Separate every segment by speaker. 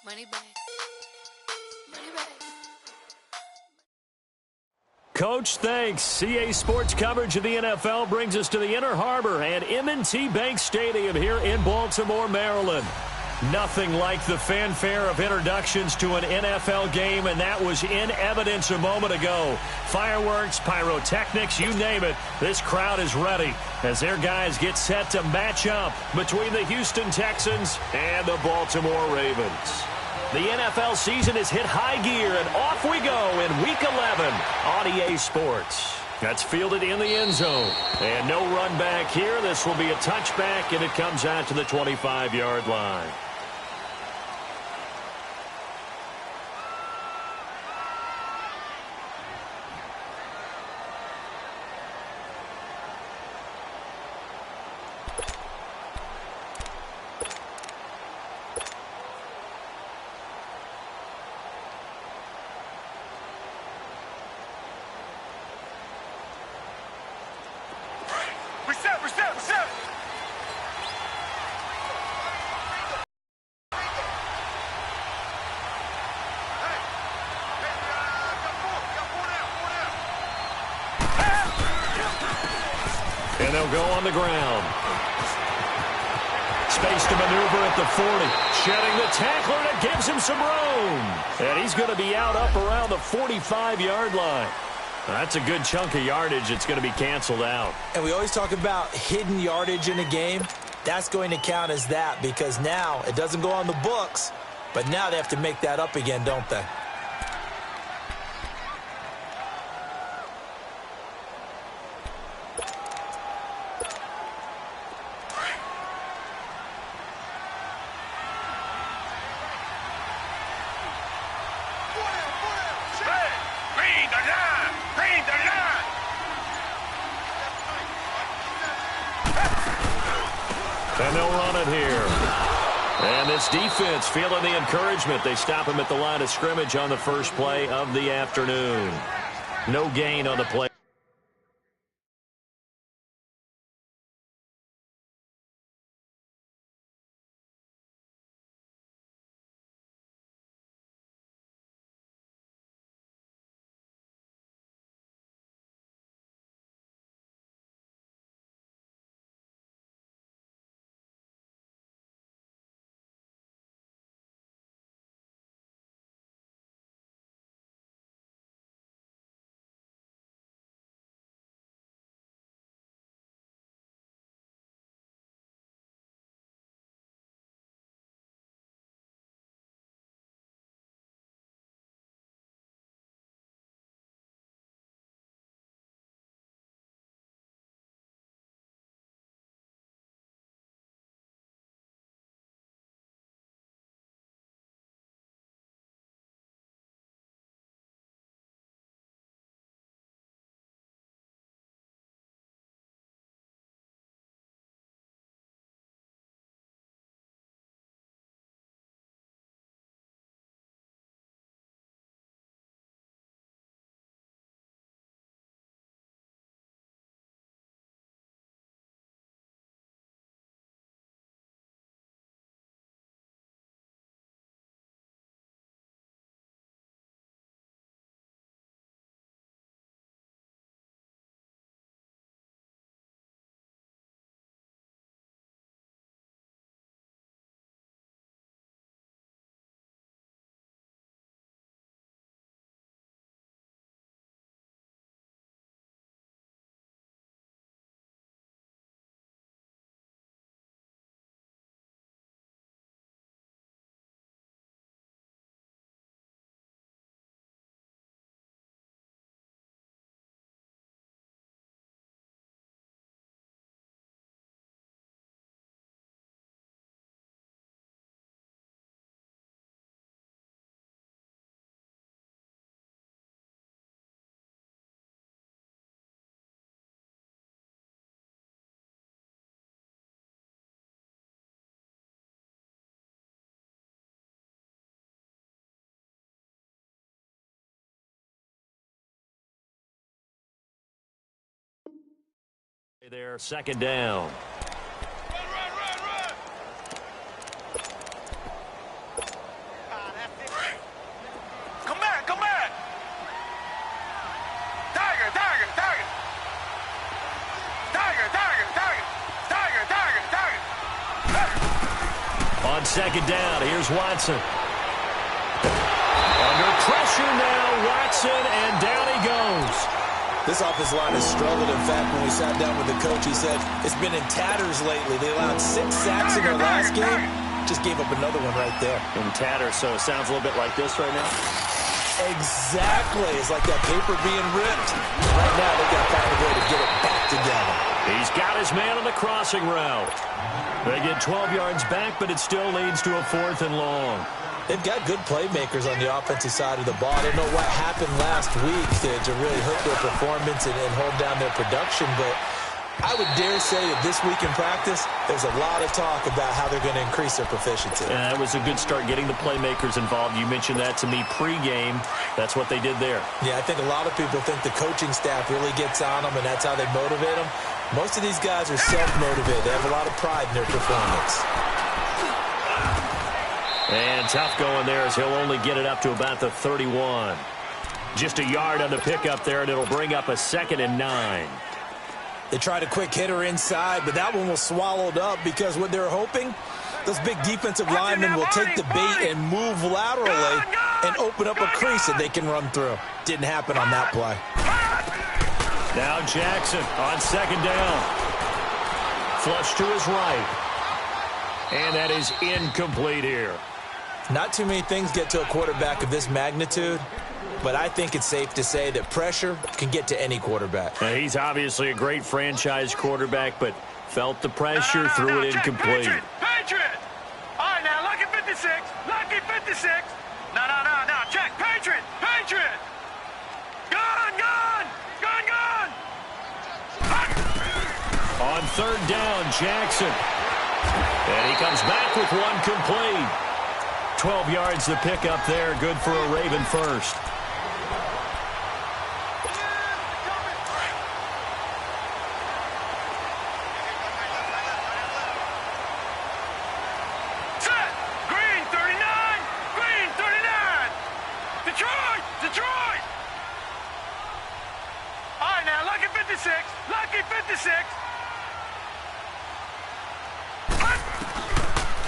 Speaker 1: Money back. Money back.
Speaker 2: Coach, thanks. CA Sports coverage of the NFL brings us to the Inner Harbor and M&T Bank Stadium here in Baltimore, Maryland. Nothing like the fanfare of introductions to an NFL game, and that was in evidence a moment ago. Fireworks, pyrotechnics, you name it. This crowd is ready as their guys get set to match up between the Houston Texans and the Baltimore Ravens. The NFL season has hit high gear, and off we go in Week 11 on EA Sports. That's fielded in the end zone. And no run back here. This will be a touchback, and it comes out to the 25-yard line. And they'll go on the ground. Space to maneuver at the 40. Shedding the tackler, and it gives him some room. And he's going to be out up around the 45-yard line. That's a good chunk of yardage. It's going to be canceled out.
Speaker 3: And we always talk about hidden yardage in a game. That's going to count as that because now it doesn't go on the books, but now they have to make that up again, don't they?
Speaker 2: And they'll run it here. And this defense feeling the encouragement. They stop him at the line of scrimmage on the first play of the afternoon. No gain on the play. There, second down. second down. Here's Watson. Under pressure now, Watson, and down he goes.
Speaker 3: This offensive line has struggled. In fact, when we sat down with the coach, he said it's been in tatters lately. They allowed 6 sacks in their last game. Just gave up another one right there.
Speaker 2: In tatters, so it sounds a little bit like this right now?
Speaker 3: Exactly. It's like that paper being ripped. Right now, they've got to find a way to get it back together.
Speaker 2: He's got his man on the crossing route. They get 12 yards back, but it still leads to a 4th and long.
Speaker 3: They've got good playmakers on the offensive side of the ball. I don't know what happened last week to really hurt their performance and hold down their production, but I would dare say that this week in practice, there's a lot of talk about how they're going to increase their proficiency.
Speaker 2: Yeah, that was a good start getting the playmakers involved. You mentioned that to me pregame. That's what they did there.
Speaker 3: Yeah, I think a lot of people think the coaching staff really gets on them, and that's how they motivate them. Most of these guys are self-motivated. They have a lot of pride in their performance.
Speaker 2: And tough going there as he'll only get it up to about the 31. Just a yard on the pickup there, and it'll bring up a 2nd and 9.
Speaker 3: They tried a quick hitter inside, but that one was swallowed up because what they're hoping, those big defensive linemen will take the bait and move laterally and open up a crease that they can run through. Didn't happen on that play.
Speaker 2: Now Jackson on 2nd down. Flush to his right. And that is incomplete here.
Speaker 3: Not too many things get to a quarterback of this magnitude, but I think it's safe to say that pressure can get to any quarterback.
Speaker 2: Now, he's obviously a great franchise quarterback, but felt the pressure, threw it incomplete.
Speaker 4: Patriot! All right, now, lucky 56. Lucky 56. No. Check. Patriot! Gun!
Speaker 2: On 3rd down, Jackson. And he comes back with one complete. 12 yards to pick up there. Good for a Raven first.
Speaker 4: Set! Green 39! Green 39! Detroit! All right, now, lucky 56. Lucky 56.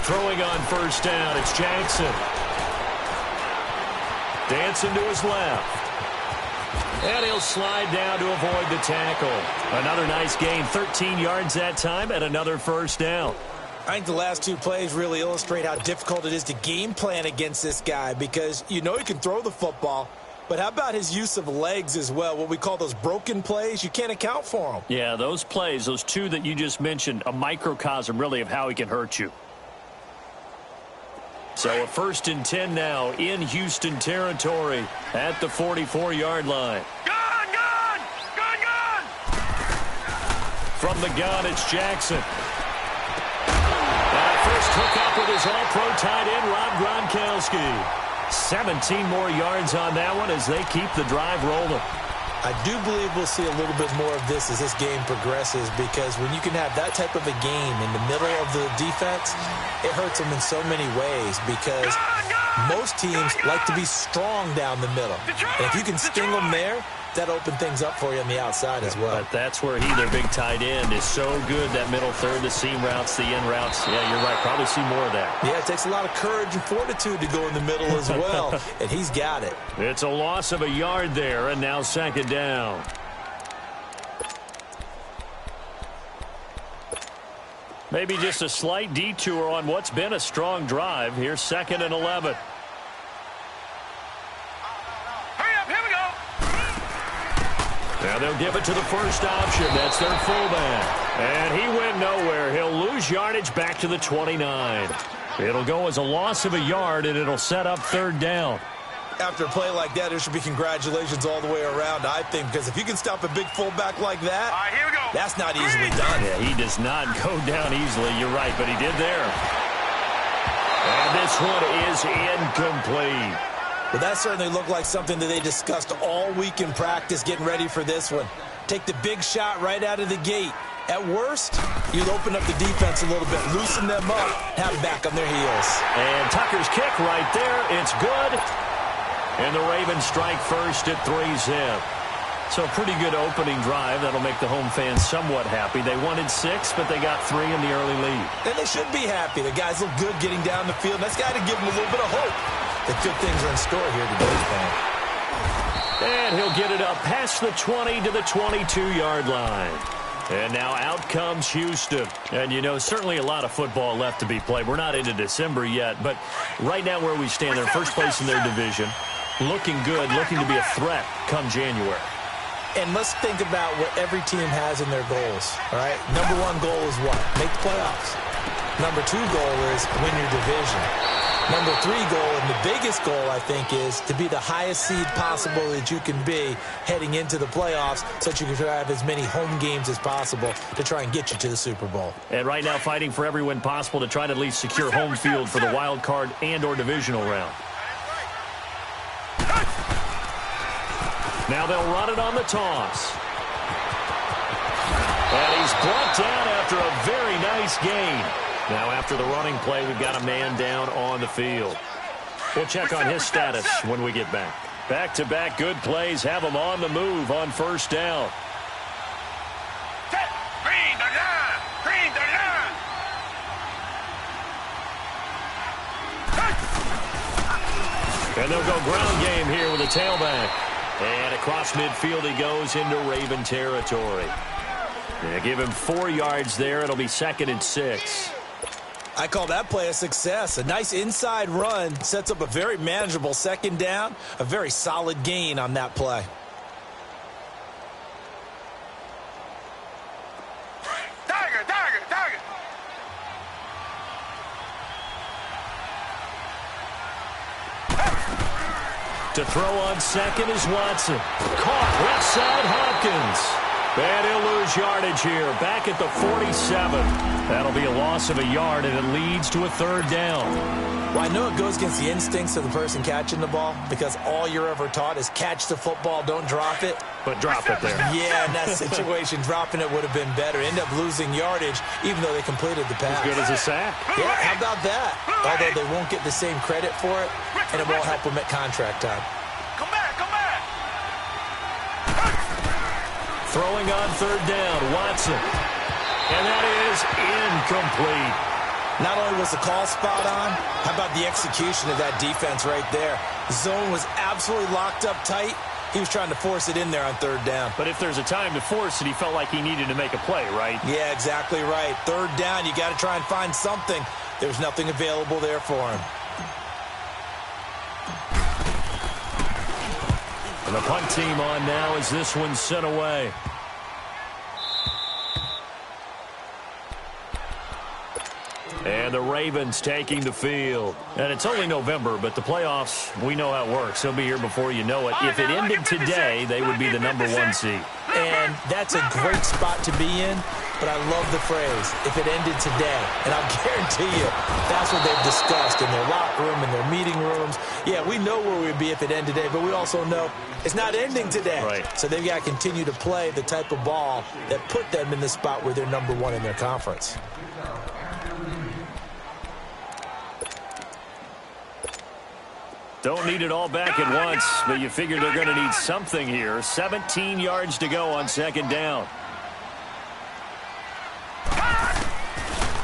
Speaker 2: Throwing on 1st down, it's Jackson. Dancing to his left. And he'll slide down to avoid the tackle. Another nice gain, 13 yards that time, and another 1st down.
Speaker 3: I think the last 2 plays really illustrate how difficult it is to game plan against this guy because you know he can throw the football, but how about his use of legs as well? What we call those broken plays, you can't account for them.
Speaker 2: Yeah, those plays, those 2 that you just mentioned, a microcosm really of how he can hurt you. So a 1st and 10 now in Houston territory at the 44-yard line.
Speaker 4: Gun!
Speaker 2: From the gun, it's Jackson. And a first hookup with his all-pro tight end, Rob Gronkowski. 17 more yards on that one as they keep the drive rolling.
Speaker 3: I do believe we'll see a little bit more of this as this game progresses because when you can have that type of a game in the middle of the defense, it hurts them in so many ways because most teams like to be strong down the middle. And if you can sting them there, that open things up for you on the outside as well.
Speaker 2: But that's where their big tight end, is so good, that middle third, the seam routes, the in routes. Yeah, you're right. Probably see more of that.
Speaker 3: Yeah, it takes a lot of courage and fortitude to go in the middle as well, and he's got it.
Speaker 2: It's a loss of a yard there, and now 2nd down. Maybe just a slight detour on what's been a strong drive. Here's 2nd and 11. Now they'll give it to the first option. That's their fullback. And he went nowhere. He'll lose yardage back to the 29. It'll go as a loss of a yard, and it'll set up 3rd down.
Speaker 3: After a play like that, there should be congratulations all the way around, I think, because if you can stop a big fullback like that,
Speaker 4: all right, here we go.
Speaker 3: That's not easily done.
Speaker 2: Yeah, he does not go down easily. You're right, but he did there. And this one is incomplete.
Speaker 3: Well, that certainly looked like something that they discussed all week in practice getting ready for this one. Take the big shot right out of the gate. At worst, you'll open up the defense a little bit, loosen them up, have them back on their heels.
Speaker 2: And Tucker's kick right there. It's good. And the Ravens strike first at 3-zip. So a pretty good opening drive. That'll make the home fans somewhat happy. They wanted 6, but they got 3 in the early lead.
Speaker 3: And they should be happy. The guys look good getting down the field. That's got to give them a little bit of hope that good things are in store here today, man.
Speaker 2: And he'll get it up past the 20 to the 22-yard line. And now out comes Houston. And, you know, certainly a lot of football left to be played. We're not into December yet, but right now where we stand, they're first place in their division. Looking good, looking to be a threat come January.
Speaker 3: And let's think about what every team has in their goals, all right? Number 1 goal is what? Make the playoffs. Number 2 goal is win your division. Number 3 goal, and the biggest goal, I think, is to be the highest seed possible that you can be heading into the playoffs so that you can have as many home games as possible to try and get you to the Super Bowl.
Speaker 2: And right now fighting for every win possible to try to at least secure home field for the wild card and or divisional round. Now they'll run it on the toss. And he's brought down after a very nice gain. Now after the running play, we've got a man down on the field. We'll check on his status when we get back. Back-to-back good plays have him on the move on first down.
Speaker 4: Green the line! Green the line!
Speaker 2: And they'll go ground game here with a tailback. And across midfield he goes into Raven territory. Yeah, give him 4 yards there. It'll be 2nd and 6.
Speaker 3: I call that play a success. A nice inside run sets up a very manageable 2nd down. A very solid gain on that play.
Speaker 4: Tiger, tiger, tiger!
Speaker 2: To throw on 2nd is Watson. Caught left side Hopkins. And he'll lose yardage here. Back at the 47. That'll be a loss of a yard, and it leads to a 3rd down.
Speaker 3: Well, I know it goes against the instincts of the person catching the ball because all you're ever taught is catch the football, don't drop it.
Speaker 2: But drop it there.
Speaker 3: Yeah, in that situation, dropping it would have been better. End up losing yardage, even though they completed the pass.
Speaker 2: As good as a sack.
Speaker 3: Yeah, how about that? Although they won't get the same credit for it, and it won't help them at contract time.
Speaker 4: Come back, come back!
Speaker 2: Throwing on 3rd down, Watson. And that is incomplete.
Speaker 3: Not only was the call spot on, how about the execution of that defense right there? The zone was absolutely locked up tight. He was trying to force it in there on 3rd down.
Speaker 2: But if there's a time to force it, he felt like he needed to make a play, right?
Speaker 3: Yeah, exactly right. 3rd down, you got to try and find something. There's nothing available there for him.
Speaker 2: And the punt team on now as this one's sent away. And the Ravens taking the field. And it's only November, but the playoffs, we know how it works. They'll be here before you know it. If it ended today, they would be the number 1 seed.
Speaker 3: And that's a great spot to be in, but I love the phrase, if it ended today. And I'll guarantee you, that's what they've discussed in their locker room, in their meeting rooms. Yeah, we know where we'd be if it ended today, but we also know it's not ending today.
Speaker 2: Right.
Speaker 3: So they've got to continue to play the type of ball that put them in the spot where they're number 1 in their conference.
Speaker 2: Don't need it all back at once, but you figure they're going to need something here. 17 yards to go on 2nd down.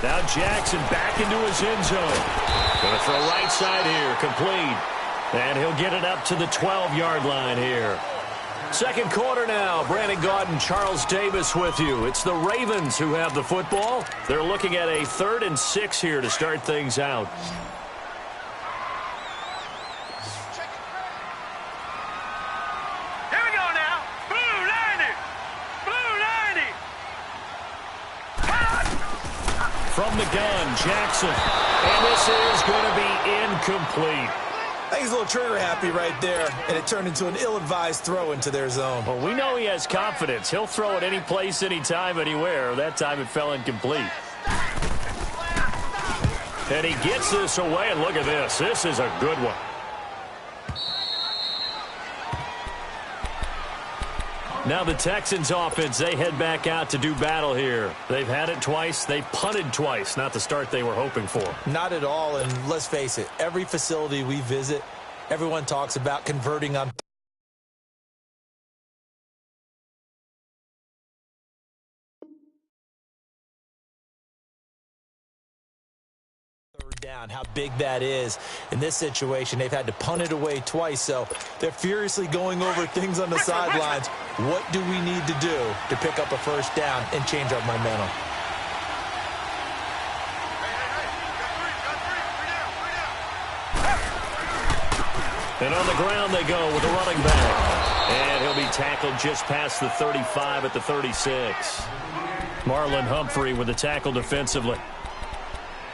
Speaker 2: Now Jackson back into his end zone. Going to throw right side here, complete. And he'll get it up to the 12-yard line here. 2nd quarter now. Brandon Gaudin, Charles Davis with you. It's the Ravens who have the football. They're looking at a 3rd and 6 here to start things out. From the gun, Jackson. And this is going to be incomplete.
Speaker 3: I think he's a little trigger happy right there, and it turned into an ill-advised throw into their zone.
Speaker 2: Well, we know he has confidence. He'll throw it any place, anytime, anywhere. That time it fell incomplete. And he gets this away, and look at this. This is a good one. Now the Texans offense, they head back out to do battle here. They've had it twice. They've punted twice. Not the start they were hoping for.
Speaker 3: Not at all, and let's face it, every facility we visit, everyone talks about converting on down, how big that is. In this situation, they've had to punt it away twice, so they're furiously going over things on the sidelines. What do we need to do to pick up a first down and change our momentum?
Speaker 2: And on the ground they go with a running back. And he'll be tackled just past the 35 at the 36. Marlon Humphrey with the tackle defensively.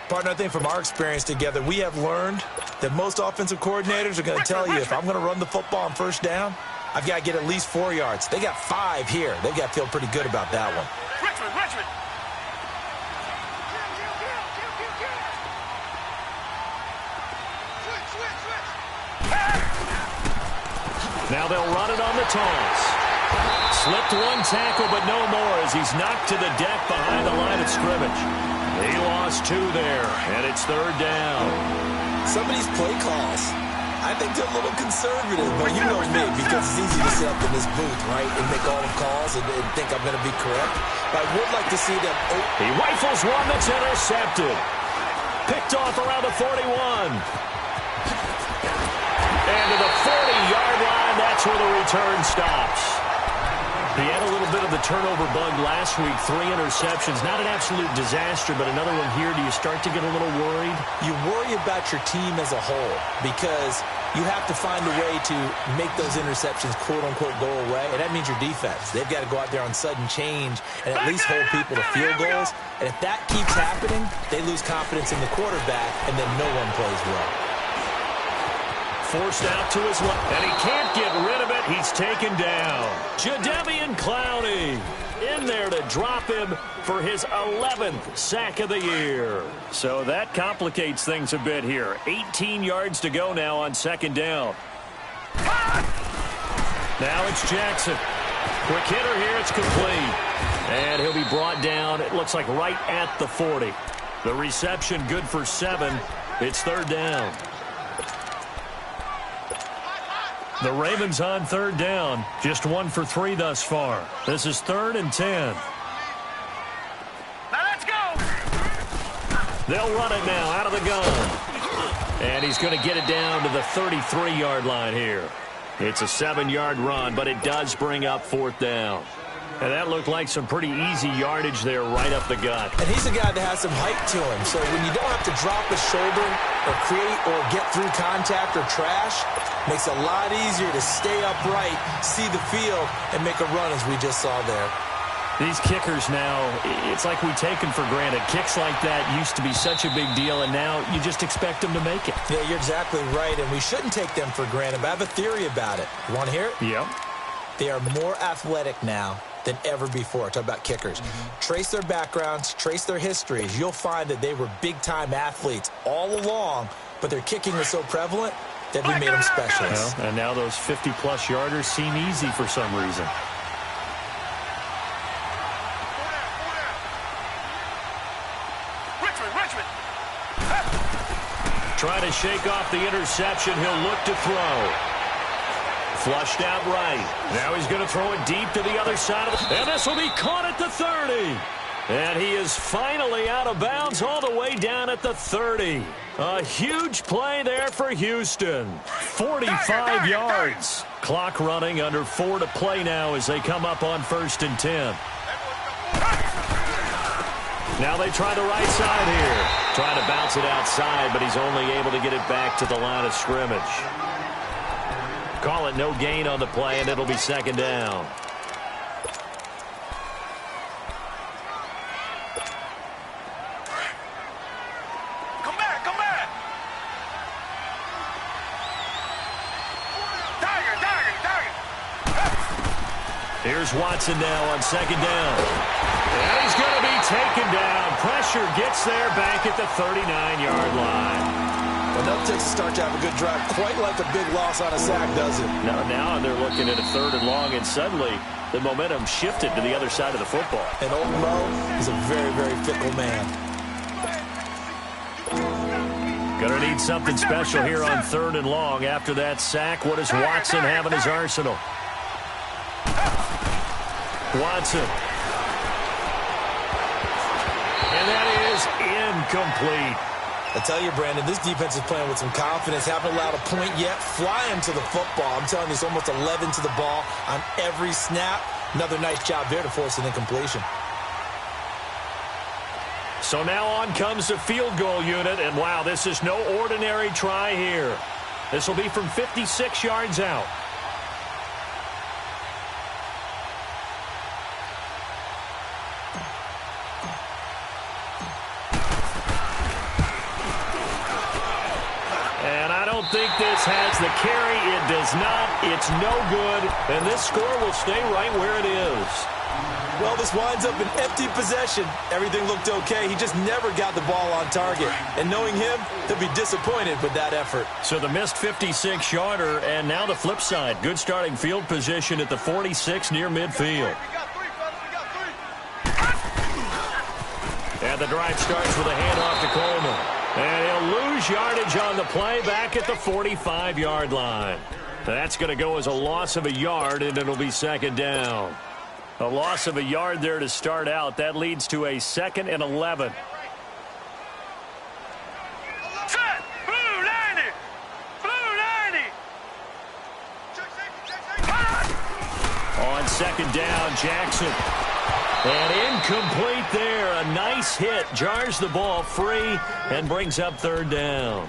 Speaker 3: Partner, I think from our experience together, we have learned that most offensive coordinators are going to tell you, if I'm going to run the football on first down, I've got to get at least 4 yards. They got 5 here. They've got to feel pretty good about that one.
Speaker 4: Richmond.
Speaker 2: Now they'll run it on the toss. Slipped one tackle, but no more as he's knocked to the deck behind the line of scrimmage. He lost 2 there, and it's third down.
Speaker 3: Some of these play calls, I think they're a little conservative, but you know me, because it's easy to sit up in this booth, right, and make all the calls and think I'm going to be correct. But I would like to see them.
Speaker 2: He rifles one that's intercepted. Picked off around the 41. And to the 40-yard line, that's where the return stops. He had a little bit of the turnover bug last week, 3 interceptions. Not an absolute disaster, but another one here. Do you start to get a little worried?
Speaker 3: You worry about your team as a whole because you have to find a way to make those interceptions, quote-unquote, go away, and that means your defense. They've got to go out there on sudden change and at least hold people to field goals. And if that keeps happening, they lose confidence in the quarterback, and then no one plays well.
Speaker 2: Forced out to his left, and he can't get rid of it. He's taken down. Jadeveon Clowney in there to drop him for his 11th sack of the year. So that complicates things a bit here. 18 yards to go now on second down. Now it's Jackson. Quick hitter here. It's complete. And he'll be brought down, it looks like right at the 40. The reception good for 7. It's third down. The Ravens on third down. Just 1 for 3 thus far. This is 3rd and 10.
Speaker 4: Now let's go.
Speaker 2: They'll run it now out of the gun. And he's going to get it down to the 33-yard line here. It's a 7-yard run, but it does bring up 4th down. And that looked like some pretty easy yardage there right up the gut.
Speaker 3: And he's a guy that has some height to him. So when you don't have to drop a shoulder or create or get through contact or trash, makes it a lot easier to stay upright, see the field, and make a run as we just saw there.
Speaker 2: These kickers now, it's like we take them for granted. Kicks like that used to be such a big deal, and now you just expect them to make it.
Speaker 3: Yeah, you're exactly right, and we shouldn't take them for granted. But I have a theory about it. You want to hear it?
Speaker 2: Yep.
Speaker 3: They are more athletic now than ever before. Talk about kickers. Trace their backgrounds, trace their histories. You'll find that they were big-time athletes all along, but their kicking was so prevalent that we made them specialists.
Speaker 2: Well, and now those 50-plus yarders seem easy for some reason.
Speaker 4: Richmond.
Speaker 2: Trying to shake off the interception. He'll look to throw. Flushed out right. Now he's going to throw it deep to the other side of the... And this will be caught at the 30. And he is finally out of bounds all the way down at the 30. A huge play there for Houston. 45 yards. Clock running, under 4 to play now as they come up on 1st and 10. Now they try the right side here. Trying to bounce it outside, but he's only able to get it back to the line of scrimmage. Call it no gain on the play, and it'll be 2nd down.
Speaker 4: Come back. Tiger.
Speaker 2: Here's Watson now on 2nd down. And he's going to be taken down. Pressure gets there back at the 39-yard line.
Speaker 3: Enough takes to start to have a good drive. Quite like a big loss on a sack, does it?
Speaker 2: Now they're looking at a 3rd and long, and suddenly the momentum shifted to the other side of the football.
Speaker 3: And old Mo is a very, very fickle man.
Speaker 2: Going to need something special here on 3rd and long. After that sack, what does Watson have in his arsenal? Watson. And that is incomplete.
Speaker 3: I tell you, Brandon, this defense is playing with some confidence. Haven't allowed a point yet. Flying to the football. I'm telling you, it's almost 11 to the ball on every snap. Another nice job there to force an incompletion.
Speaker 2: So now on comes the field goal unit, and wow, this is no ordinary try here. This will be from 56 yards out. And I don't think this has the carry. It does not. It's no good. And this score will stay right where it is.
Speaker 3: Well, this winds up an empty possession. Everything looked okay. He just never got the ball on target. And knowing him, he'll be disappointed with that effort.
Speaker 2: So the missed 56-yarder, and now the flip side. Good starting field position at the 46 near midfield. And the drive starts with a handoff to Coleman. And he'll lose yardage on the play back at the 45-yard line. That's going to go as a loss of a yard, and it'll be second down. A loss of a yard there to start out. That leads to a 2nd and 11.
Speaker 4: Set! Blue 90! Blue 90!
Speaker 2: On second down, Jackson. And incomplete there. A nice hit. Jars the ball free and brings up third down.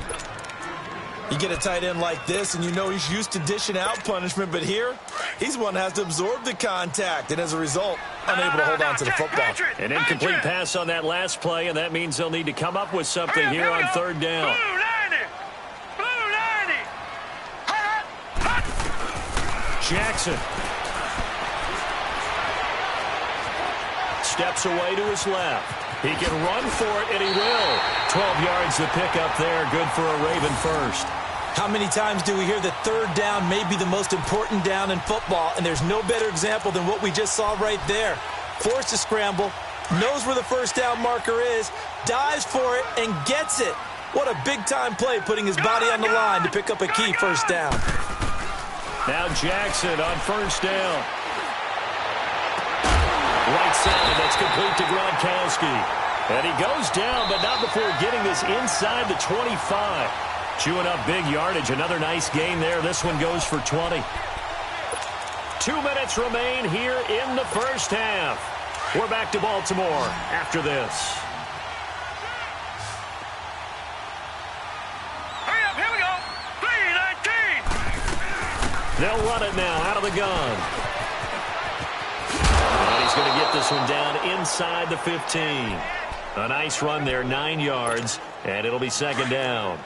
Speaker 3: You get a tight end like this, and you know he's used to dishing out punishment, but here, he's one that has to absorb the contact, and as a result, unable to hold on to the football.
Speaker 2: An incomplete pass on that last play, and that means they'll need to come up with something here on third down.
Speaker 4: Blue 90! Blue 90!
Speaker 2: Jackson steps away to his left. He can run for it, and he will. 12 yards to pick up there. Good for a Raven first.
Speaker 3: How many times do we hear that third down may be the most important down in football, and there's no better example than what we just saw right there. Forced to scramble, knows where the first down marker is, dives for it, and gets it. What a big-time play, putting his body on the line to pick up a key first down.
Speaker 2: Now Jackson on first down. Right side, that's complete to Gronkowski. And he goes down, but not before getting this inside the 25. Chewing up big yardage. Another nice gain there. This one goes for 20. 2 minutes remain here in the first half. We're back to Baltimore after this.
Speaker 4: Hurry up, here we go. 3-19.
Speaker 2: They'll run it now out of the gun. And he's going to get this one down inside the 15. A nice run there, 9 yards, and it'll be second down.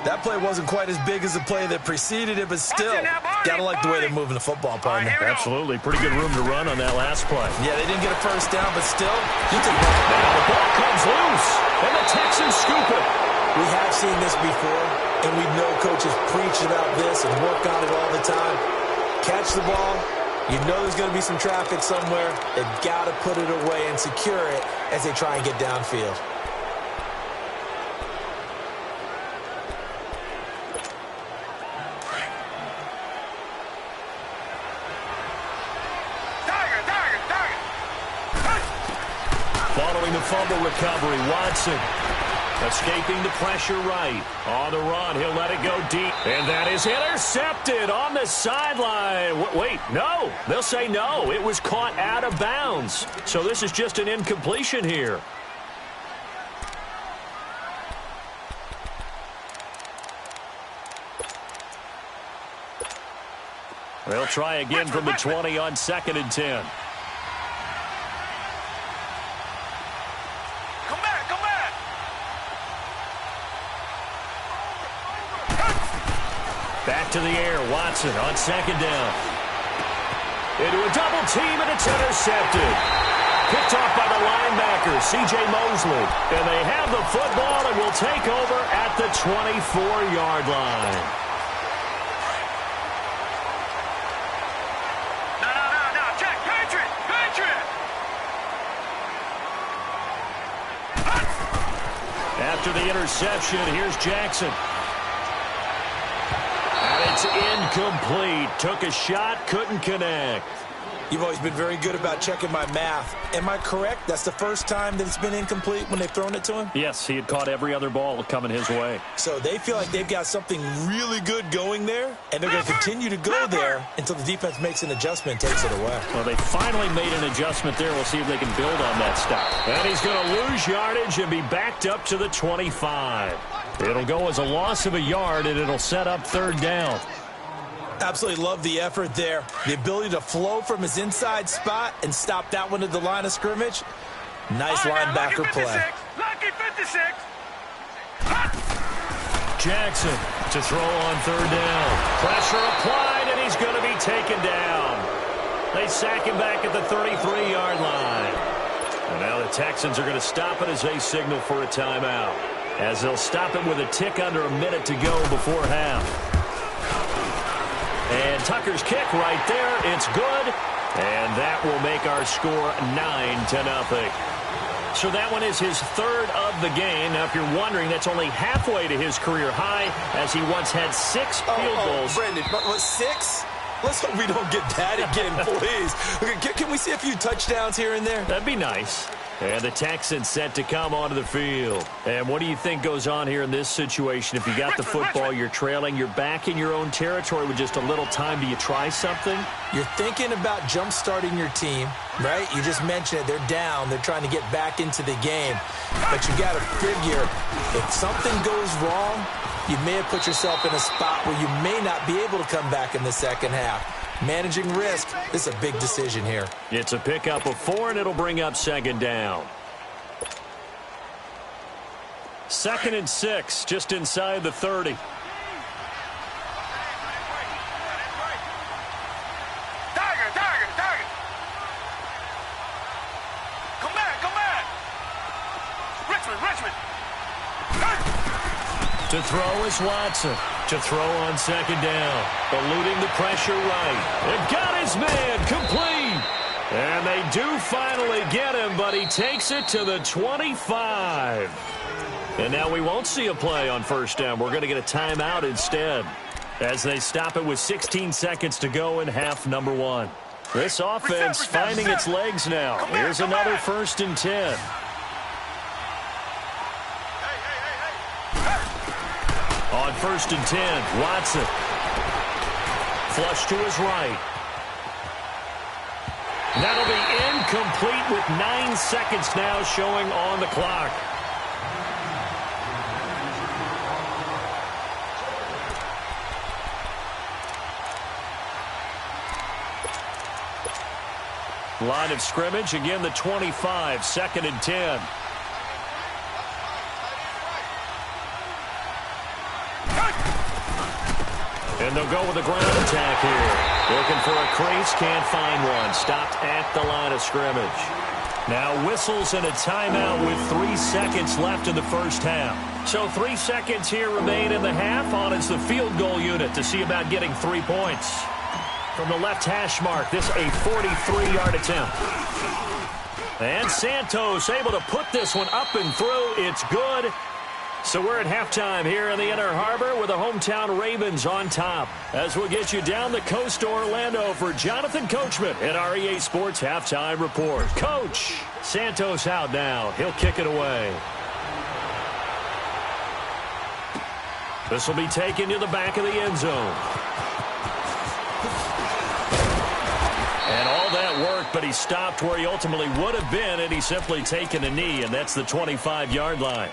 Speaker 3: That play wasn't quite as big as the play that preceded it, but still, gotta like the way they're moving the football, partner.
Speaker 2: Absolutely. Pretty good room to run on that last play.
Speaker 3: Yeah, they didn't get a first down, but still, you took
Speaker 2: now the ball comes loose, and the Texans scoop it.
Speaker 3: We have seen this before, and we know coaches preach about this and work on it all the time. Catch the ball. You know there's going to be some traffic somewhere. They've got to put it away and secure it as they try and get downfield.
Speaker 2: Following the fumble recovery, Watson escaping the pressure right. On the run, he'll let it go deep. And that is intercepted on the sideline. Wait, no. They'll say no. It was caught out of bounds. So this is just an incompletion here. They'll try again from the 20 on 2nd and 10. Back to the air, Watson on second down. Into a double team, and it's intercepted. Picked off by the linebacker, C.J. Mosley. And they have the football and will take over at the 24-yard line.
Speaker 4: No, check, Patriot!
Speaker 2: After the interception, here's Jackson. And it's incomplete. Took a shot, couldn't connect.
Speaker 3: You've always been very good about checking my math. Am I correct? That's the first time that it's been incomplete when they've thrown it to him?
Speaker 2: Yes, he had caught every other ball coming his way.
Speaker 3: So they feel like they've got something really good going there, and they're going to continue to go there until the defense makes an adjustment and takes it away.
Speaker 2: Well, they finally made an adjustment there. We'll see if they can build on that stop. And he's going to lose yardage and be backed up to the 25. It'll go as a loss of a yard, and it'll set up third down.
Speaker 3: Absolutely love the effort there. The ability to flow from his inside spot and stop that one at the line of scrimmage. Nice linebacker play.
Speaker 4: Lucky 56.
Speaker 2: Jackson to throw on third down. Pressure applied, and he's going to be taken down. They sack him back at the 33-yard line. And now the Texans are going to stop it as they signal for a timeout, as they'll stop it with a tick under a minute to go before half. And Tucker's kick right there. It's good. And that will make our score 9-0. So that one is his third of the game. Now, if you're wondering, that's only halfway to his career high, as he once had 6 field goals.
Speaker 3: Brendan, but what, 6? Let's hope we don't get that again, please. Can we see a few touchdowns here and there?
Speaker 2: That'd be nice. And the Texans set to come onto the field. And what do you think goes on here in this situation? If you got the football, you're trailing, you're back in your own territory with just a little time. Do you try something?
Speaker 3: You're thinking about jump-starting your team, right? You just mentioned it. They're down. They're trying to get back into the game. But you got to figure, if something goes wrong, you may have put yourself in a spot where you may not be able to come back in the second half. Managing risk, this is a big decision here.
Speaker 2: It's a pickup of 4, and it'll bring up second down. 2nd and 6, just inside the 30.
Speaker 4: Tiger. Come back. Richmond.
Speaker 2: To throw is Watson. To throw on second down. Eluding the pressure right. They've got his man complete. And they do finally get him, but he takes it to the 25. And now we won't see a play on first down. We're going to get a timeout instead, as they stop it with 16 seconds to go in half number 1. This offense finding its legs now. Here's another 1st and 10. On 1st and 10, Watson. Flush to his right. That'll be incomplete with 9 seconds now showing on the clock. Line of scrimmage, again the 25, 2nd and 10. And they'll go with a ground attack here. Looking for a crease, can't find one. Stopped at the line of scrimmage. Now whistles and a timeout with 3 seconds left in the first half. So 3 seconds here remain in the half. On is the field goal unit to see about getting 3 points. From the left hash mark, this a 43-yard attempt. And Santos able to put this one up and through. It's good. So we're at halftime here in the Inner Harbor with the hometown Ravens on top. As we'll get you down the coast to Orlando for Jonathan Coachman at our EA Sports Halftime Report. Coach, Santos out now. He'll kick it away. This will be taken to the back of the end zone. And all that worked, but he stopped where he ultimately would have been had he simply taken a knee, and that's the 25-yard line.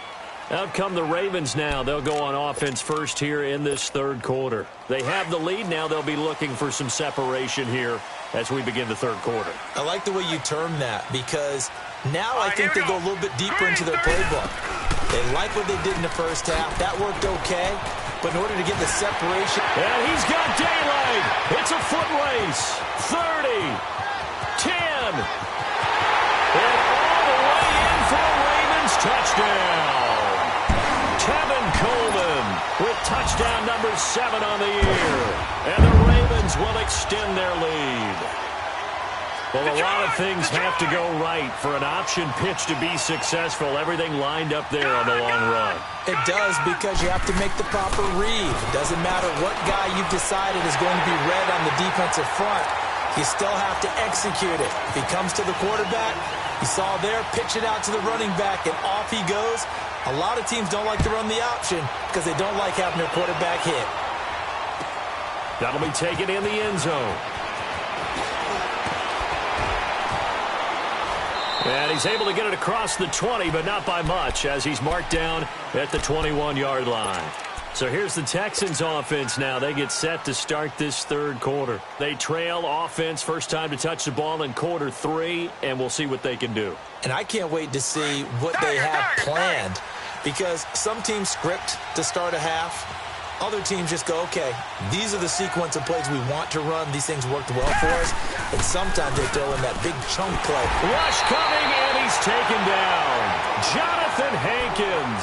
Speaker 2: Out come the Ravens now. They'll go on offense first here in this third quarter. They have the lead. Now they'll be looking for some separation here as we begin the third quarter.
Speaker 3: I like the way you term that, because now I think they go a little bit deeper into their playbook. They like what they did in the first half. That worked okay, but in order to get the separation...
Speaker 2: And he's got daylight. It's a foot race. 30, 10, and all the way in for a Ravens touchdown. Tevin Coleman with touchdown number 7 on the year. And the Ravens will extend their lead. Well, a lot of things have to go right for an option pitch to be successful. Everything lined up there on the long run.
Speaker 3: It does, because you have to make the proper read. It doesn't matter what guy you've decided is going to be read on the defensive front. You still have to execute it. If he comes to the quarterback, you saw there, pitch it out to the running back, and off he goes. A lot of teams don't like to run the option because they don't like having their quarterback hit.
Speaker 2: That'll be taken in the end zone. And he's able to get it across the 20, but not by much, as he's marked down at the 21-yard line. So here's the Texans offense now. They get set to start this third quarter. They trail offense, first time to touch the ball in quarter 3, and we'll see what they can do.
Speaker 3: And I can't wait to see what they have planned, because some teams script to start a half. Other teams just go, okay, these are the sequence of plays we want to run. These things worked well for us. And sometimes they throw in that big chunk play.
Speaker 2: Rush coming, and he's taken down. Jonathan Hankins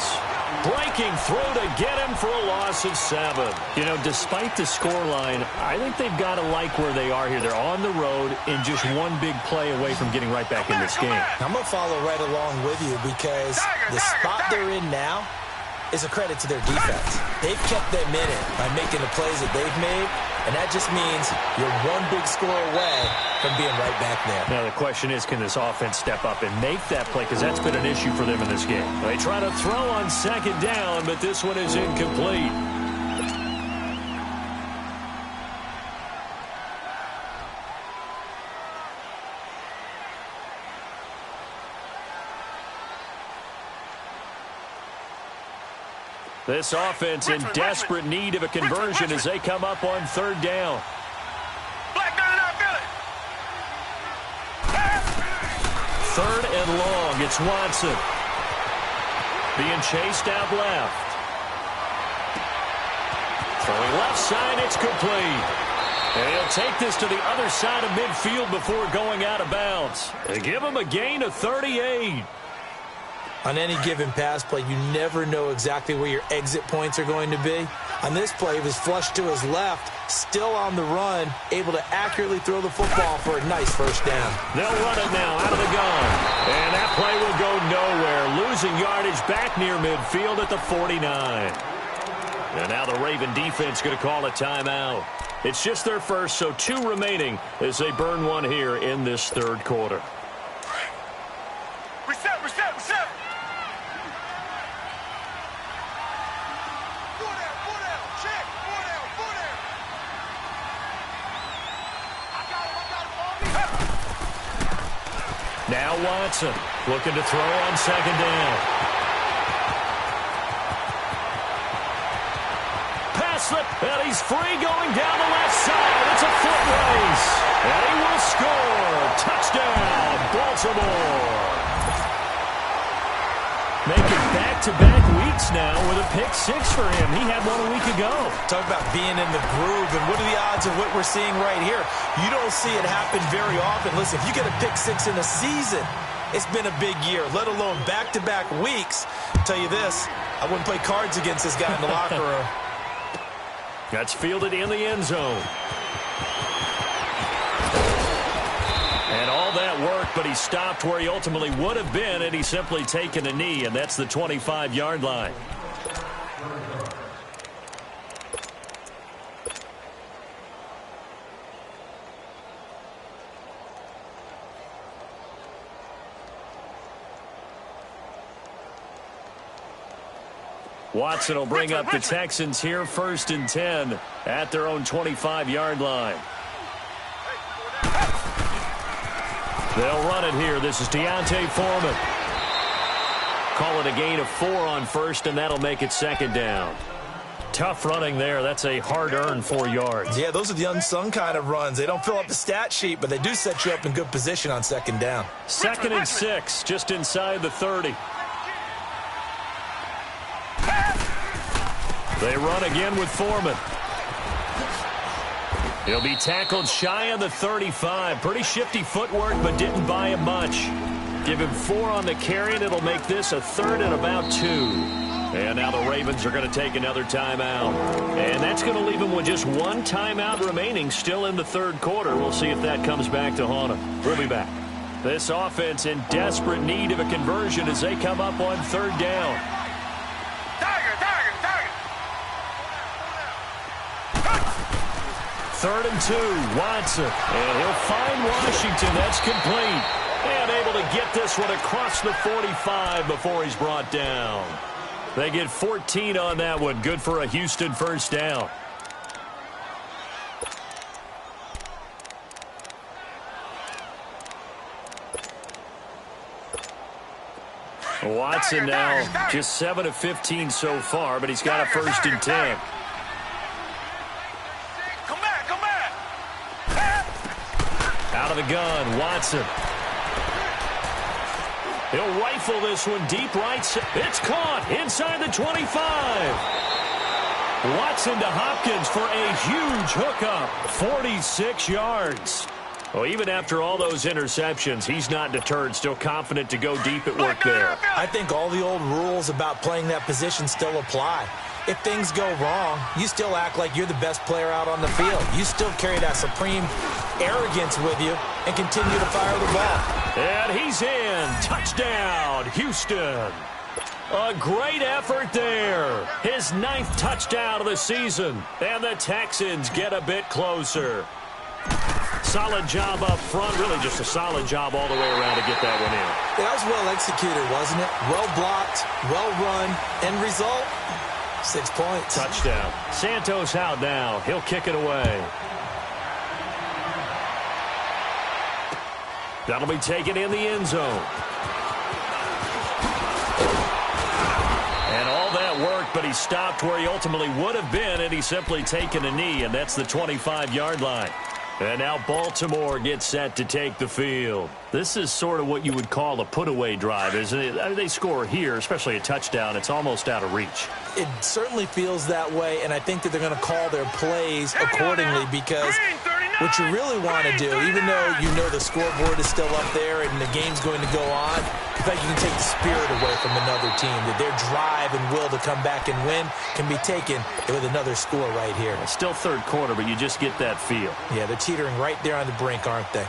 Speaker 2: breaking through to get him for a loss of 7. You know, despite the scoreline, I think they've got to like where they are here. They're on the road and just one big play away from getting right back in this game.
Speaker 3: I'm going to follow right along with you because the spot they're in now is a credit to their defense. They've kept them in it by making the plays that they've made, and that just means you're one big score away from being right back there.
Speaker 2: Now the question is, can this offense step up and make that play? Because that's been an issue for them in this game. They try to throw on second down, but this one is incomplete. This offense in desperate need of a conversion as they come up on third down. Third and long. It's Watson. Being chased out left. Throwing left side, it's complete. And he'll take this to the other side of midfield before going out of bounds. They give him a gain of 38.
Speaker 3: On any given pass play, you never know exactly where your exit points are going to be. On this play, he was flushed to his left, still on the run, able to accurately throw the football for a nice first down.
Speaker 2: They'll run it now out of the gun. And that play will go nowhere, losing yardage back near midfield at the 49. And now the Raven defense going to call a timeout. It's just their first, so 2 remaining as they burn one here in this third quarter.
Speaker 4: Reset.
Speaker 2: Now Watson looking to throw on second down. Pass slip, and he's free going down the left side. It's a foot race, and he will score. Touchdown, Baltimore. Making back-to-back weeks now with a pick 6 for him. He had one a week ago.
Speaker 3: Talk about being in the groove, and what are the odds of what we're seeing right here? You don't see it happen very often. Listen, if you get a pick 6 in a season, it's been a big year, let alone back-to-back weeks. I'll tell you this, I wouldn't play cards against this guy in the locker room.
Speaker 2: That's fielded in the end zone. And all that work, but he stopped where he ultimately would have been, and he's simply taken a knee, and that's the 25-yard line. Watson will bring up the Texans here, 1st and 10 at their own 25-yard line. They'll run it here. This is Deontay Foreman. Call it a gain of 4 on first, and that'll make it second down. Tough running there. That's a hard-earned 4 yards.
Speaker 3: Yeah, those are the unsung kind of runs. They don't fill up the stat sheet, but they do set you up in good position on second down.
Speaker 2: 2nd and 6, just inside the 30. They run again with Foreman. He'll be tackled shy of the 35. Pretty shifty footwork, but didn't buy him much. Give him 4 on the carry, and it'll make this a 3rd and about 2. And now the Ravens are going to take another timeout. And that's going to leave them with just 1 timeout remaining still in the third quarter. We'll see if that comes back to haunt them. We'll be back. This offense in desperate need of a conversion as they come up on third down. 3rd and 2. Watson. And he'll find Washington. That's complete. And able to get this one across the 45 before he's brought down. They get 14 on that one. Good for a Houston first down. Watson now just 7 of 15 so far, but he's got a 1st and 10.
Speaker 4: Come back.
Speaker 2: Out of the gun, Watson. He'll rifle this one deep right. It's caught inside the 25. Watson to Hopkins for a huge hookup. 46 yards. Well, even after all those interceptions, he's not deterred, still confident to go deep at work there.
Speaker 3: I think all the old rules about playing that position still apply. If things go wrong, you still act like you're the best player out on the field. You still carry that supreme arrogance with you and continue to fire the ball.
Speaker 2: And he's in. Touchdown, Houston. A great effort there. His 9th touchdown of the season. And the Texans get a bit closer. Solid job up front. Really just a solid job all the way around to get that one in.
Speaker 3: That was well executed, wasn't it? Well blocked, well run. End result, 6 points.
Speaker 2: Touchdown. Santos out now. He'll kick it away. That'll be taken in the end zone. And all that worked, but he stopped where he ultimately would have been, and he's simply taken a knee, and that's the 25-yard line. And now Baltimore gets set to take the field. This is sort of what you would call a put-away drive, isn't it? I mean, they score here, especially a touchdown. It's almost out of reach.
Speaker 3: It certainly feels that way, and I think that they're going to call their plays accordingly because what you really want to do, even though you know the scoreboard is still up there and the game's going to go on, in fact, you can take the spirit away from another team, that their drive and will to come back and win can be taken with another score right here.
Speaker 2: It's still 3rd quarter, but you just get that feel.
Speaker 3: Yeah, they're teetering right there on the brink, aren't they?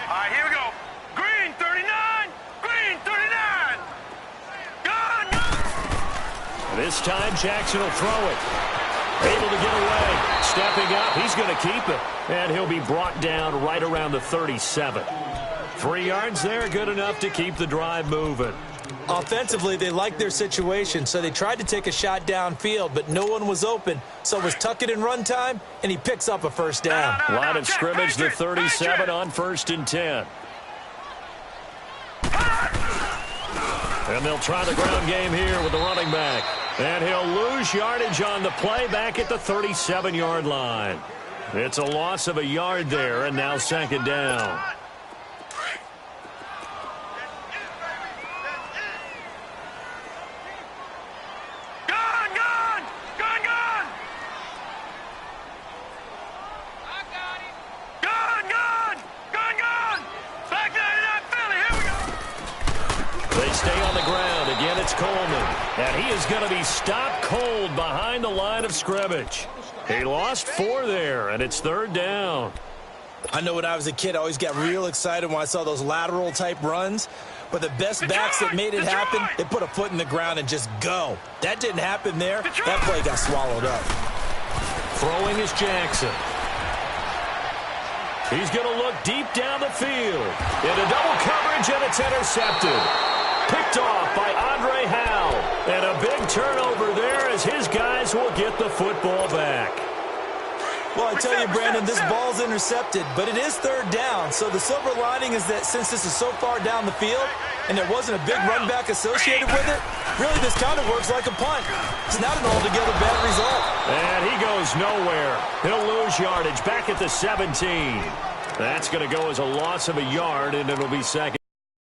Speaker 4: All right, here we go. Green 39. Green 39. Gone.
Speaker 2: This time, Jackson will throw it. Able to get away. Stepping up, he's going to keep it. And he'll be brought down right around the 37. 3 yards there, good enough to keep the drive moving.
Speaker 3: Offensively, they liked their situation, so they tried to take a shot downfield, but no one was open. So it was tuck it in run time, and he picks up a 1st down.
Speaker 2: Line of scrimmage, the 37 on 1st and 10. And they'll try the ground game here with the running back. And he'll lose yardage on the play back at the 37-yard line. It's a loss of a yard there, and now 2nd down. And he is going to be stopped cold behind the line of scrimmage. He lost 4 there, and it's 3rd down.
Speaker 3: I know when I was a kid, I always got real excited when I saw those lateral-type runs. But the best backs that made it happen, they put a foot in the ground and just go. That didn't happen there. That play got swallowed up.
Speaker 2: Throwing is Jackson. He's going to look deep down the field. Into double coverage, and it's intercepted. Picked off by Andre Howe. And a big turnover there as his guys will get the football back.
Speaker 3: Well, I tell you, Brandon, this ball's intercepted, but it is 3rd down. So the silver lining is that since this is so far down the field and there wasn't a big run back associated with it, really this kind of works like a punt. It's not an altogether bad result.
Speaker 2: And he goes nowhere. He'll lose yardage back at the 17. That's going to go as a loss of a yard, and it'll be 2nd.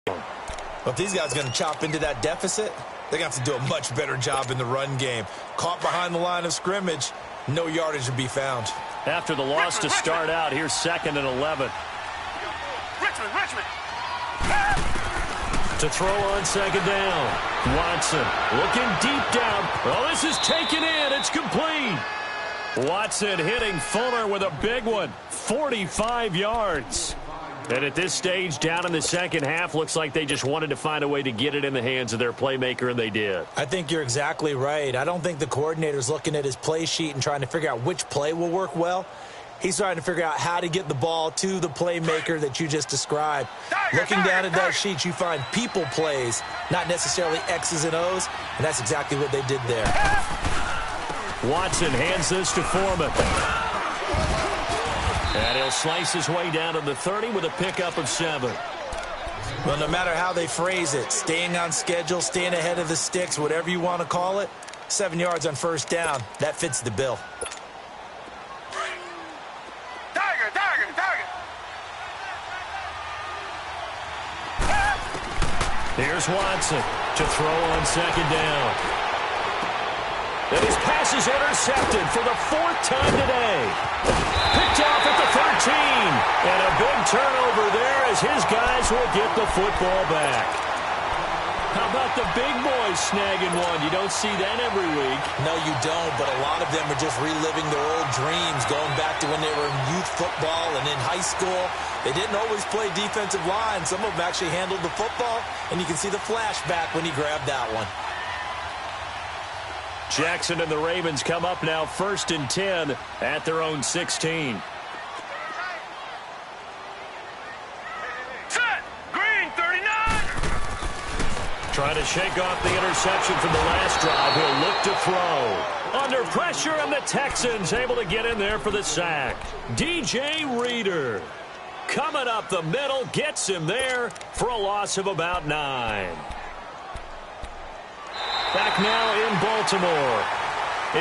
Speaker 3: But if these guys are going to chop into that deficit, they're going to have to do a much better job in the run game. Caught behind the line of scrimmage, no yardage to be found.
Speaker 2: After the loss to start out, here's 2nd and 11.
Speaker 4: Richmond.
Speaker 2: To throw on 2nd down. Watson looking deep down. Oh, this is taken in. It's complete. Watson hitting Fuller with a big one. 45 yards. And at this stage, down in the second half, looks like they just wanted to find a way to get it in the hands of their playmaker, and they did.
Speaker 3: I think you're exactly right. I don't think the coordinator's looking at his play sheet and trying to figure out which play will work well. He's trying to figure out how to get the ball to the playmaker that you just described. Looking down at that sheet, you find people plays, not necessarily X's and O's, and that's exactly what they did there.
Speaker 2: Watson hands this to Foreman. And he'll slice his way down to the 30 with a pickup of 7.
Speaker 3: Well, no matter how they phrase it, staying on schedule, staying ahead of the sticks, whatever you want to call it, 7 yards on first down, that fits the bill.
Speaker 4: Target.
Speaker 2: Here's Watson to throw on second down. And his pass is intercepted for the 4th time today. Picked off at the 13. And a big turnover there as his guys will get the football back. How about the big boys snagging one? You don't see that every week.
Speaker 3: No, you don't, but a lot of them are just reliving their old dreams, going back to when they were in youth football and in high school. They didn't always play defensive line. Some of them actually handled the football, and you can see the flashback when he grabbed that one.
Speaker 2: Jackson and the Ravens come up now 1st and 10 at their own 16.
Speaker 4: Set. Green, 39.
Speaker 2: Trying to shake off the interception from the last drive. He'll look to throw. Under pressure, and the Texans able to get in there for the sack. DJ Reader coming up the middle, gets him there for a loss of about 9. Back now in Baltimore.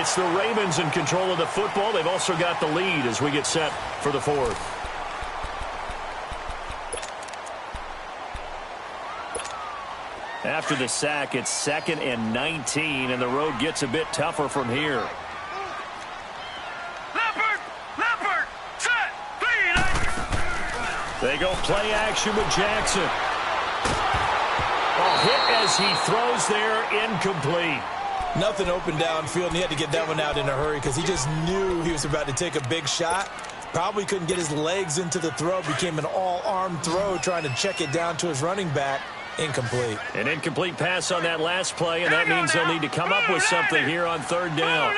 Speaker 2: It's the Ravens in control of the football. They've also got the lead as we get set for the 4th. After the sack, it's 2nd and 19, and the road gets a bit tougher from here.
Speaker 4: Leopard, set, 3.
Speaker 2: They go play action with Jackson. A hit as he throws there, incomplete.
Speaker 3: Nothing open downfield, and he had to get that one out in a hurry because he just knew he was about to take a big shot. Probably couldn't get his legs into the throw. Became an all-arm throw trying to check it down to his running back. Incomplete.
Speaker 2: An incomplete pass on that last play, and that means they'll need to come up with something here on 3rd down.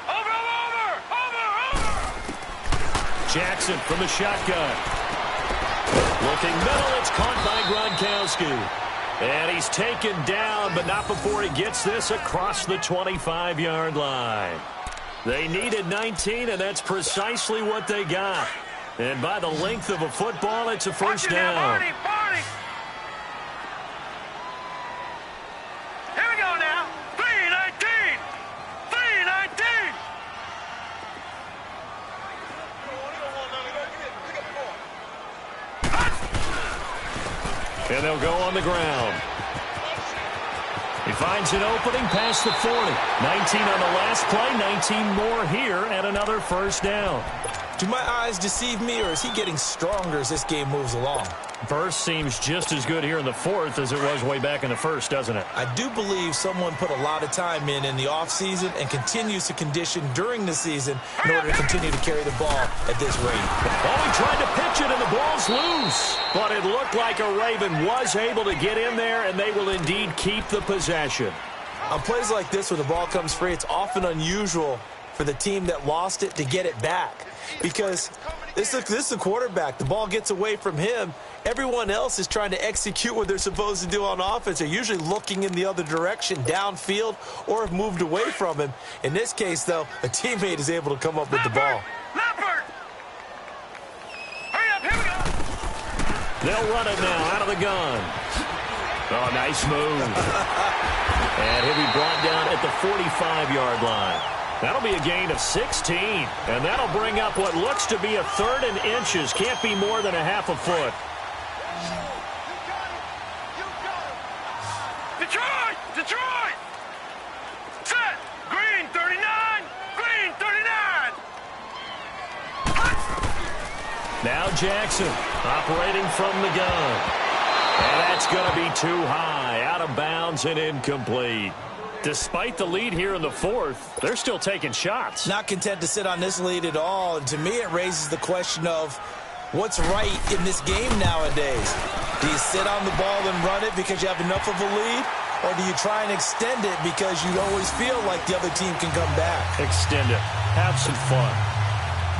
Speaker 4: Over.
Speaker 2: Jackson from the shotgun. Looking middle, it's caught by Gronkowski. And he's taken down, but not before he gets this across the 25-yard line. They needed 19, and that's precisely what they got. And by the length of a football, it's a first down.
Speaker 4: Barney. Here we go now. 3:19.
Speaker 2: And they'll go on the ground. He finds an opening past the 40. 19 on the last play, 19 more here, and another first down.
Speaker 3: Do my eyes deceive me, or is he getting stronger as this game moves along?
Speaker 2: Burst seems just as good here in the 4th as it was way back in the 1st, doesn't it?
Speaker 3: I do believe someone put a lot of time in the offseason and continues to condition during the season in order to continue to carry the ball at this rate.
Speaker 2: Oh, he tried to pitch it, and the ball's loose. But it looked like a Raven was able to get in there, and they will indeed keep the possession.
Speaker 3: On plays like this where the ball comes free, it's often unusual for the team that lost it to get it back. Because this is the quarterback. The ball gets away from him. Everyone else is trying to execute what they're supposed to do on offense. They're usually looking in the other direction, downfield, or have moved away from him. In this case, though, a teammate is able to come up with the ball.
Speaker 4: Leopard! Hurry up, here we go!
Speaker 2: They'll run it now out of the gun. Oh, nice move. And he'll be brought down at the 45-yard line. That'll be a gain of 16, and that'll bring up what looks to be a 3rd and inches. Can't be more than a half a foot.
Speaker 4: Detroit! Set! Green, 39! Green, 39!
Speaker 2: Now Jackson operating from the gun. And that's going to be too high, out of bounds and incomplete. Despite the lead here in the fourth, they're still taking shots.
Speaker 3: Not content to sit on this lead at all. And to me, it raises the question of what's right in this game nowadays. Do you sit on the ball and run it because you have enough of a lead? Or do you try and extend it because you always feel like the other team can come back?
Speaker 2: Extend it. Have some fun.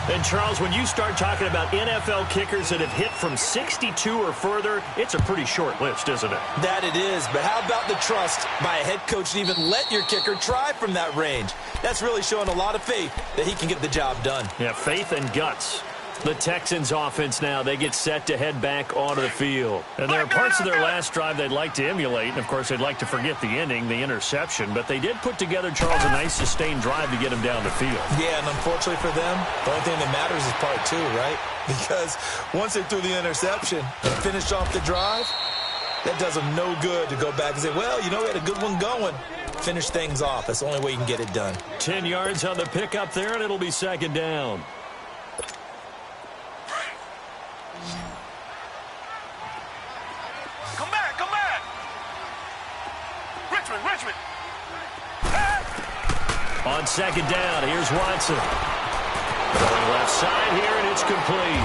Speaker 2: And, Charles, when you start talking about NFL kickers that have hit from 62 or further, it's a pretty short list, isn't it?
Speaker 3: That it is. But how about the trust by a head coach to even let your kicker try from that range? That's really showing a lot of faith that he can get the job done.
Speaker 2: Yeah, faith and guts. The Texans offense now, they get set to head back onto the field. And there are parts of their last drive they'd like to emulate. And, of course, they'd like to forget the ending, the interception. But they did put together, Charles, a nice sustained drive to get him down the field.
Speaker 3: Yeah, and unfortunately for them, the only thing that matters is part two, right? Because once they threw the interception and finished off the drive, that does them no good to go back and say, well, you know, we had a good one going. Finish things off. That's the only way you can get it done.
Speaker 2: 10 yards on the pickup there, and it'll be second down.
Speaker 4: Richmond.
Speaker 2: On second down, here's Watson. Going left side here, and it's complete.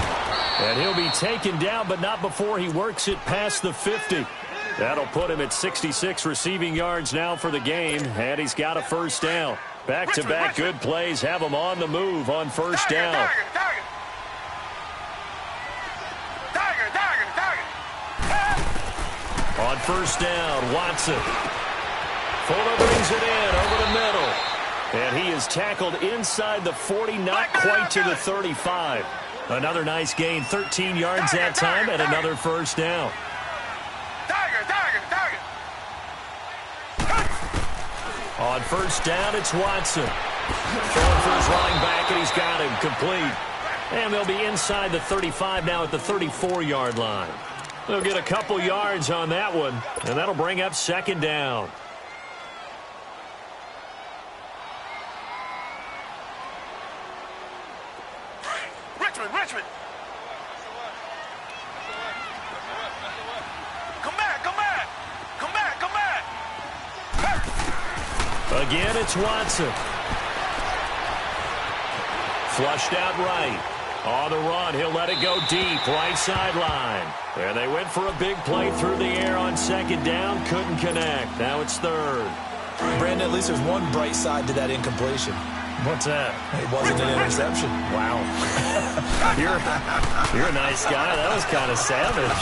Speaker 2: And he'll be taken down, but not before he works it past the 50. That'll put him at 66 receiving yards now for the game, and he's got a first down. Back-to-back good plays have him on the move on first down. On first down, Watson. Fuller brings it in over the middle. And he is tackled inside the 40, not quite to the 35. Another nice gain, 13 yards that time, and another first down. On first down, it's Watson. Throwing for his running back, and he's got him complete. And they'll be inside the 35 now at the 34-yard line. They'll get a couple yards on that one, and that'll bring up second down.
Speaker 4: Richmond. Come back.
Speaker 2: Again, it's Watson. Flushed out right. On the run, he'll let it go deep, right sideline. And they went for a big play through the air on second down, couldn't connect. Now it's third.
Speaker 3: Brandon, at least there's one bright side to that incompletion.
Speaker 2: What's that?
Speaker 3: It wasn't an interception.
Speaker 2: Wow. You're a nice guy. That was kind of savage.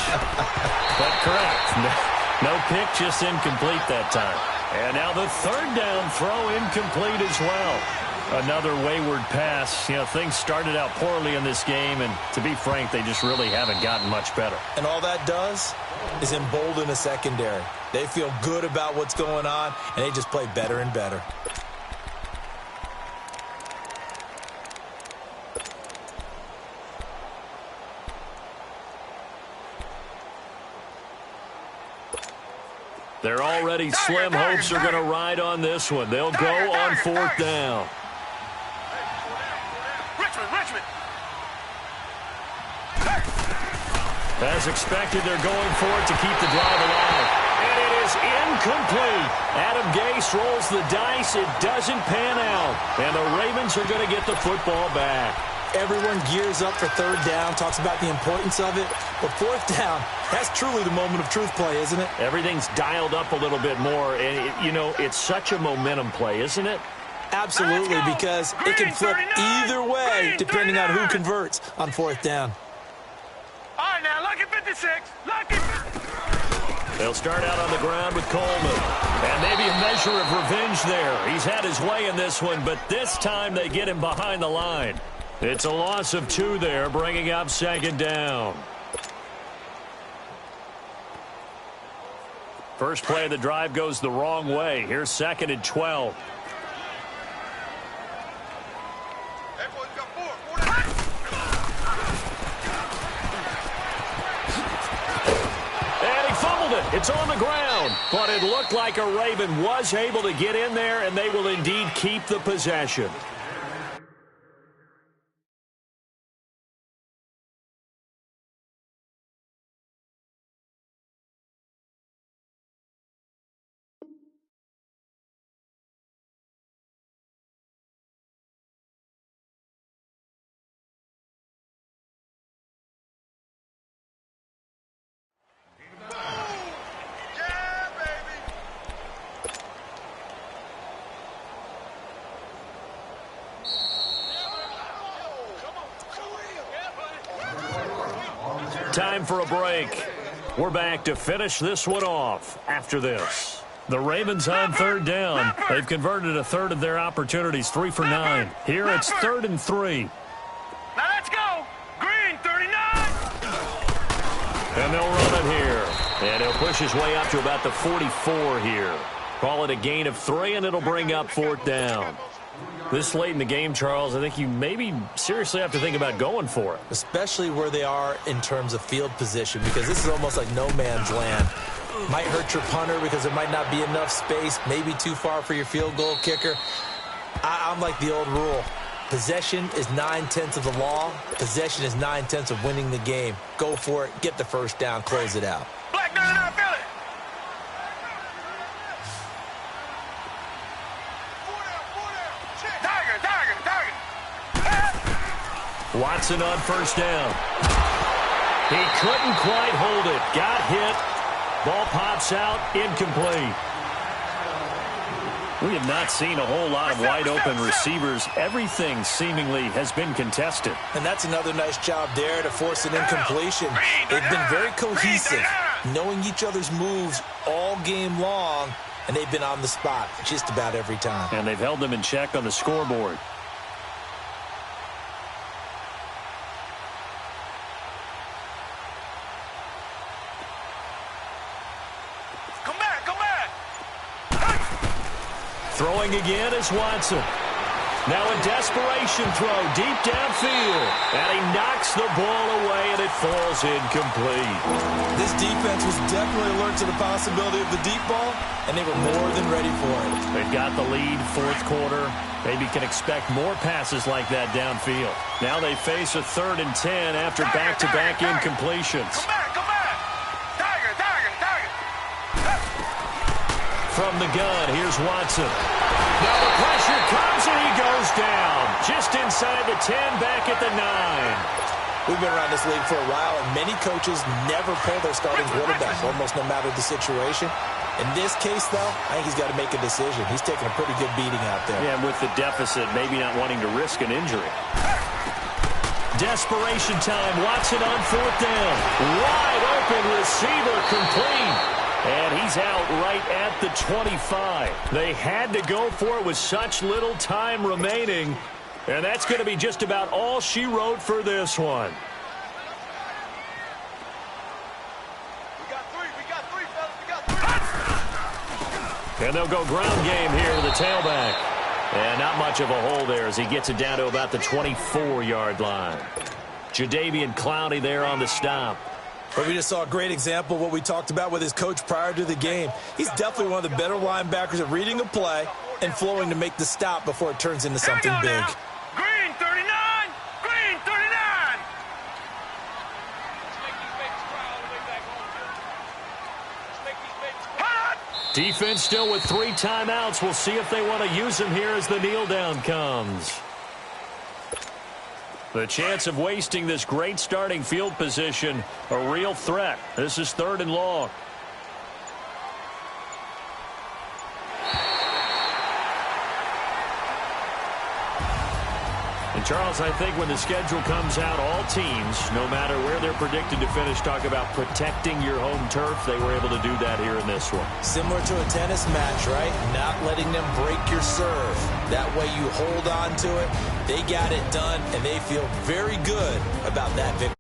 Speaker 2: But correct. No pick, just incomplete that time. And now the third down throw incomplete as well. Another wayward pass. You know, things started out poorly in this game, and to be frank, they just really haven't gotten much better.
Speaker 3: And all that does is embolden the secondary. They feel good about what's going on, and they just play better and better.
Speaker 2: They're already slim hopes are going to ride on this one. They'll go on fourth down.
Speaker 4: Richmond.
Speaker 2: As expected, they're going for it to keep the drive alive. And it is incomplete. Adam Gase rolls the dice. It doesn't pan out. And the Ravens are going to get the football back.
Speaker 3: Everyone gears up for third down, talks about the importance of it. But fourth down, that's truly the moment of truth play, isn't it?
Speaker 2: Everything's dialed up a little bit more. And, you know, it's such a momentum play, isn't it?
Speaker 3: Absolutely, because it can flip either way depending on who converts on fourth down.
Speaker 4: All right, now, lucky 56.
Speaker 2: They'll start out on the ground with Coleman. And maybe a measure of revenge there. He's had his way in this one, but this time they get him behind the line. It's a loss of 2 there, bringing up second down. First play of the drive goes the wrong way. Here's second and 12. And he fumbled it. It's on the ground. But it looked like a Raven was able to get in there, and they will indeed keep the possession. Time for a break. We're back to finish this one off after this. The Ravens on third down. They've converted a third of their opportunities, 3 for 9. Here it's 3rd and 3.
Speaker 4: Now let's go. Green, 39.
Speaker 2: And they'll run it here. And he'll push his way up to about the 44 here. Call it a gain of 3, and it'll bring up 4th down. This late in the game, Charles, I think you maybe seriously have to think about going for it.
Speaker 3: Especially where they are in terms of field position, because this is almost like no man's land. Might hurt your punter because there might not be enough space, maybe too far for your field goal kicker. I'm like the old rule. Possession is 9/10 of the law. Possession is 9/10 of winning the game. Go for it, get the first down, close it out.
Speaker 4: Black 99, feel it.
Speaker 2: Watson on first down. He couldn't quite hold it. Got hit. Ball pops out. Incomplete. We have not seen a whole lot of wide-open receivers. Everything seemingly has been contested.
Speaker 3: And that's another nice job there to force an incompletion. They've been very cohesive, knowing each other's moves all game long, and they've been on the spot just about every time.
Speaker 2: And they've held them in check on the scoreboard. Throwing again is Watson. Now a desperation throw deep downfield. And he knocks the ball away, and it falls incomplete.
Speaker 3: This defense was definitely alert to the possibility of the deep ball, and they were more than ready for it.
Speaker 2: They've got the lead, 4th quarter. Maybe can expect more passes like that downfield. Now they face a 3rd and 10 after back-to-back incompletions.
Speaker 4: Come back. Tiger.
Speaker 2: From the gun, here's Watson. Now the pressure comes, and he goes down. Just inside the 10, back at the 9.
Speaker 3: We've been around this league for a while, and many coaches never pull their starting quarterback, almost no matter the situation. In this case, though, I think he's got to make a decision. He's taking a pretty good beating out there.
Speaker 2: Yeah, and with the deficit, maybe not wanting to risk an injury. Desperation time. Watson on 4th down. Wide open receiver, complete. And he's out right at the 25. They had to go for it with such little time remaining. And that's going to be just about all she wrote for this one.
Speaker 4: We got three, fellas.
Speaker 2: And they'll go ground game here to the tailback. And not much of a hole there as he gets it down to about the 24-yard line. Jadeveon Clowney there on the stop.
Speaker 3: But we just saw a great example of what we talked about with his coach prior to the game. He's definitely one of the better linebackers at reading a play and flowing to make the stop before it turns into something big.
Speaker 4: Now. Green 39. Green 39.
Speaker 2: Defense still with 3 timeouts. We'll see if they want to use them here as the kneel down comes. The chance of wasting this great starting field position, a real threat. This is 3rd and long. And Charles, I think when the schedule comes out, all teams, no matter where they're predicted to finish, talk about protecting your home turf. They were able to do that here in this one.
Speaker 3: Similar to a tennis match, right? Not letting them break your serve. That way you hold on to it. They got it done, and they feel very good about that victory.